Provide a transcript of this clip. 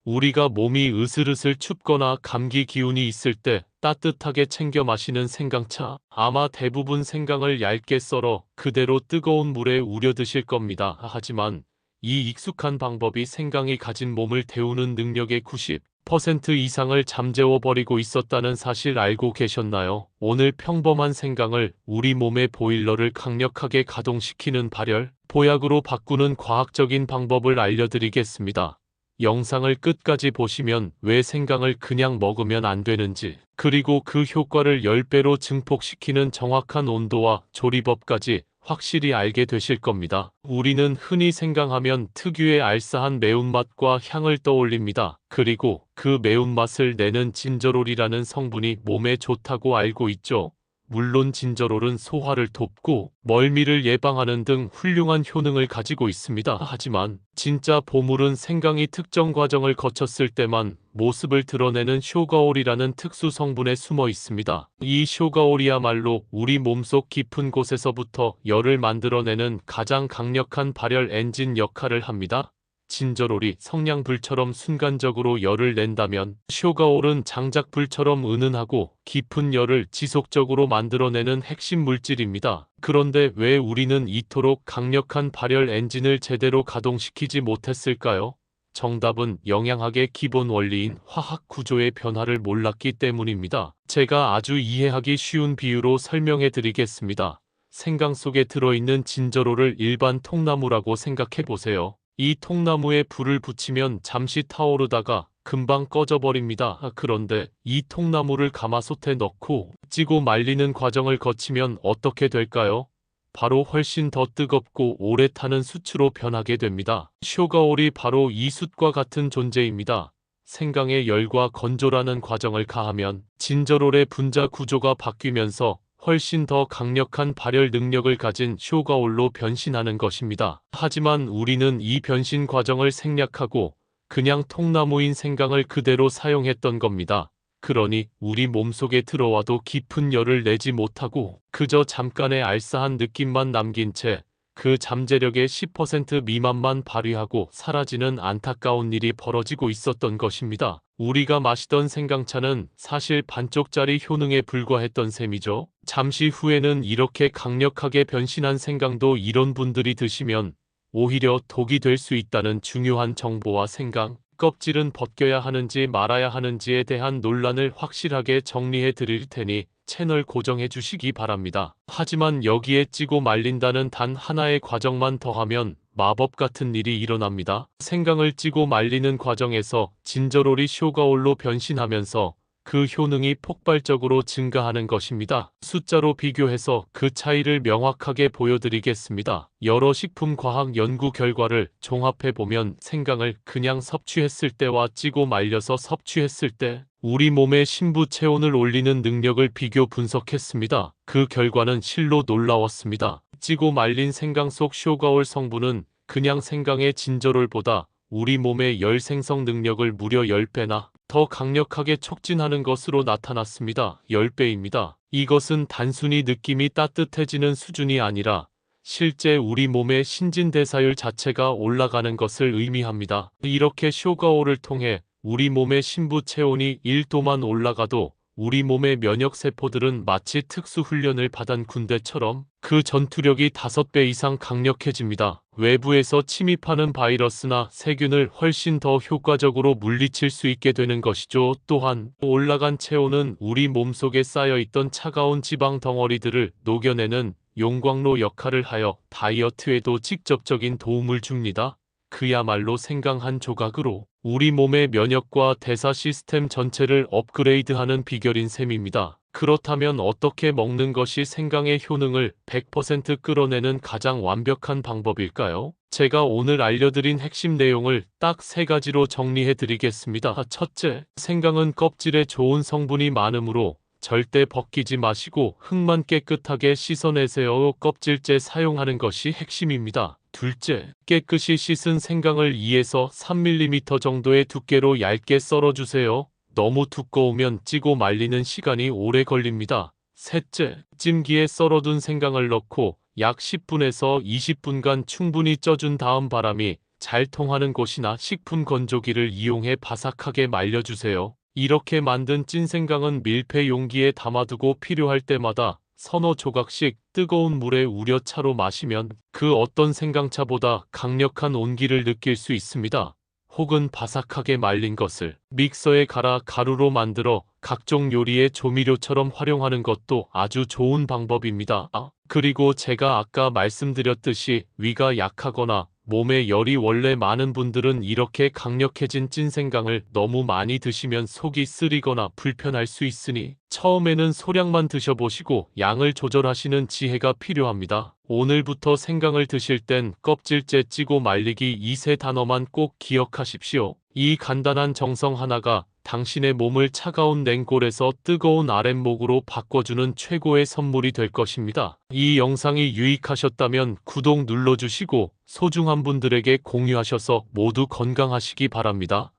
우리가 몸이 으슬으슬 춥거나 감기 기운이 있을 때 따뜻하게 챙겨 마시는 생강차. 아마 대부분 생강을 얇게 썰어 그대로 뜨거운 물에 우려 드실 겁니다. 하지만 이 익숙한 방법이 생강이 가진 몸을 데우는 능력의 90% 이상을 잠재워 버리고 있었다는 사실 알고 계셨나요? 오늘 평범한 생강을 우리 몸의 보일러를 강력하게 가동시키는 발열, 보약으로 바꾸는 과학적인 방법을 알려드리겠습니다. 영상을 끝까지 보시면 왜 생강을 그냥 먹으면 안 되는지, 그리고 그 효과를 10배로 증폭시키는 정확한 온도와 조리법까지 확실히 알게 되실 겁니다. 우리는 흔히 생강하면 특유의 알싸한 매운맛과 향을 떠올립니다. 그리고 그 매운맛을 내는 진저롤이라는 성분이 몸에 좋다고 알고 있죠. 물론 진저롤은 소화를 돕고 멀미를 예방하는 등 훌륭한 효능을 가지고 있습니다. 하지만 진짜 보물은 생강이 특정 과정을 거쳤을 때만 모습을 드러내는 쇼가올이라는 특수 성분에 숨어 있습니다. 이 쇼가올이야말로 우리 몸속 깊은 곳에서부터 열을 만들어내는 가장 강력한 발열 엔진 역할을 합니다. 진저롤이 성냥불처럼 순간적으로 열을 낸다면 쇼가올은 장작불처럼 은은하고 깊은 열을 지속적으로 만들어내는 핵심 물질입니다. 그런데 왜 우리는 이토록 강력한 발열 엔진을 제대로 가동시키지 못했을까요? 정답은 영양학의 기본 원리인 화학 구조의 변화를 몰랐기 때문입니다. 제가 아주 이해하기 쉬운 비유로 설명해 드리겠습니다. 생강 속에 들어있는 진저롤을 일반 통나무라고 생각해 보세요. 이 통나무에 불을 붙이면 잠시 타오르다가 금방 꺼져버립니다. 그런데 이 통나무를 가마솥에 넣고 찌고 말리는 과정을 거치면 어떻게 될까요? 바로 훨씬 더 뜨겁고 오래 타는 숯으로 변하게 됩니다. 쇼가올이 바로 이 숯과 같은 존재입니다. 생강의 열과 건조라는 과정을 가하면 진저롤의 분자 구조가 바뀌면서 훨씬 더 강력한 발열 능력을 가진 쇼가올로 변신하는 것입니다. 하지만 우리는 이 변신 과정을 생략하고 그냥 통나무인 생강을 그대로 사용했던 겁니다. 그러니 우리 몸속에 들어와도 깊은 열을 내지 못하고 그저 잠깐의 알싸한 느낌만 남긴 채 그 잠재력의 10% 미만만 발휘하고 사라지는 안타까운 일이 벌어지고 있었던 것입니다. 우리가 마시던 생강차는 사실 반쪽짜리 효능에 불과했던 셈이죠. 잠시 후에는 이렇게 강력하게 변신한 생강도 이런 분들이 드시면 오히려 독이 될 수 있다는 중요한 정보와 생강 껍질은 벗겨야 하는지 말아야 하는지에 대한 논란을 확실하게 정리해 드릴 테니 채널 고정해 주시기 바랍니다. 하지만 여기에 찌고 말린다는 단 하나의 과정만 더하면 마법 같은 일이 일어납니다. 생강을 찌고 말리는 과정에서 진저롤이 쇼가올로 변신하면서 그 효능이 폭발적으로 증가하는 것입니다. 숫자로 비교해서 그 차이를 명확하게 보여드리겠습니다. 여러 식품과학 연구 결과를 종합해보면 생강을 그냥 섭취했을 때와 찌고 말려서 섭취했을 때 우리 몸의 신부 체온을 올리는 능력을 비교 분석했습니다. 그 결과는 실로 놀라웠습니다. 찌고 말린 생강 속 쇼가올 성분은 그냥 생강의 진저롤보다 우리 몸의 열 생성 능력을 무려 10배나 더 강력하게 촉진하는 것으로 나타났습니다. 10배입니다. 이것은 단순히 느낌이 따뜻해지는 수준이 아니라 실제 우리 몸의 신진대사율 자체가 올라가는 것을 의미합니다. 이렇게 쇼가올을 통해 우리 몸의 신부 체온이 1도만 올라가도 우리 몸의 면역세포들은 마치 특수훈련을 받은 군대처럼 그 전투력이 5배 이상 강력해집니다. 외부에서 침입하는 바이러스나 세균을 훨씬 더 효과적으로 물리칠 수 있게 되는 것이죠. 또한 올라간 체온은 우리 몸속에 쌓여있던 차가운 지방 덩어리들을 녹여내는 용광로 역할을 하여 다이어트에도 직접적인 도움을 줍니다. 그야말로 생강 한 조각으로 우리 몸의 면역과 대사 시스템 전체를 업그레이드하는 비결인 셈입니다. 그렇다면 어떻게 먹는 것이 생강의 효능을 100% 끌어내는 가장 완벽한 방법일까요? 제가 오늘 알려드린 핵심 내용을 딱 3가지로 정리해 드리겠습니다. 첫째, 생강은 껍질에 좋은 성분이 많으므로 절대 벗기지 마시고 흙만 깨끗하게 씻어내세요. 껍질째 사용하는 것이 핵심입니다. 둘째, 깨끗이 씻은 생강을 2에서 3mm 정도의 두께로 얇게 썰어주세요. 너무 두꺼우면 찌고 말리는 시간이 오래 걸립니다. 셋째, 찜기에 썰어둔 생강을 넣고 약 10분에서 20분간 충분히 쪄준 다음 바람이 잘 통하는 곳이나 식품 건조기를 이용해 바삭하게 말려주세요. 이렇게 만든 찐생강은 밀폐 용기에 담아두고 필요할 때마다 서너 조각씩 뜨거운 물에 우려 차로 마시면 그 어떤 생강차보다 강력한 온기를 느낄 수 있습니다. 혹은 바삭하게 말린 것을 믹서에 갈아 가루로 만들어 각종 요리의 조미료처럼 활용하는 것도 아주 좋은 방법입니다. 그리고 제가 아까 말씀드렸듯이 위가 약하거나 몸에 열이 원래 많은 분들은 이렇게 강력해진 찐생강을 너무 많이 드시면 속이 쓰리거나 불편할 수 있으니 처음에는 소량만 드셔보시고 양을 조절하시는 지혜가 필요합니다. 오늘부터 생강을 드실 땐 껍질째 찌고 말리기 이 세 단어만 꼭 기억하십시오. 이 간단한 정성 하나가 당신의 몸을 차가운 냉골에서 뜨거운 아랫목으로 바꿔주는 최고의 선물이 될 것입니다. 이 영상이 유익하셨다면 구독 눌러주시고 소중한 분들에게 공유하셔서 모두 건강하시기 바랍니다.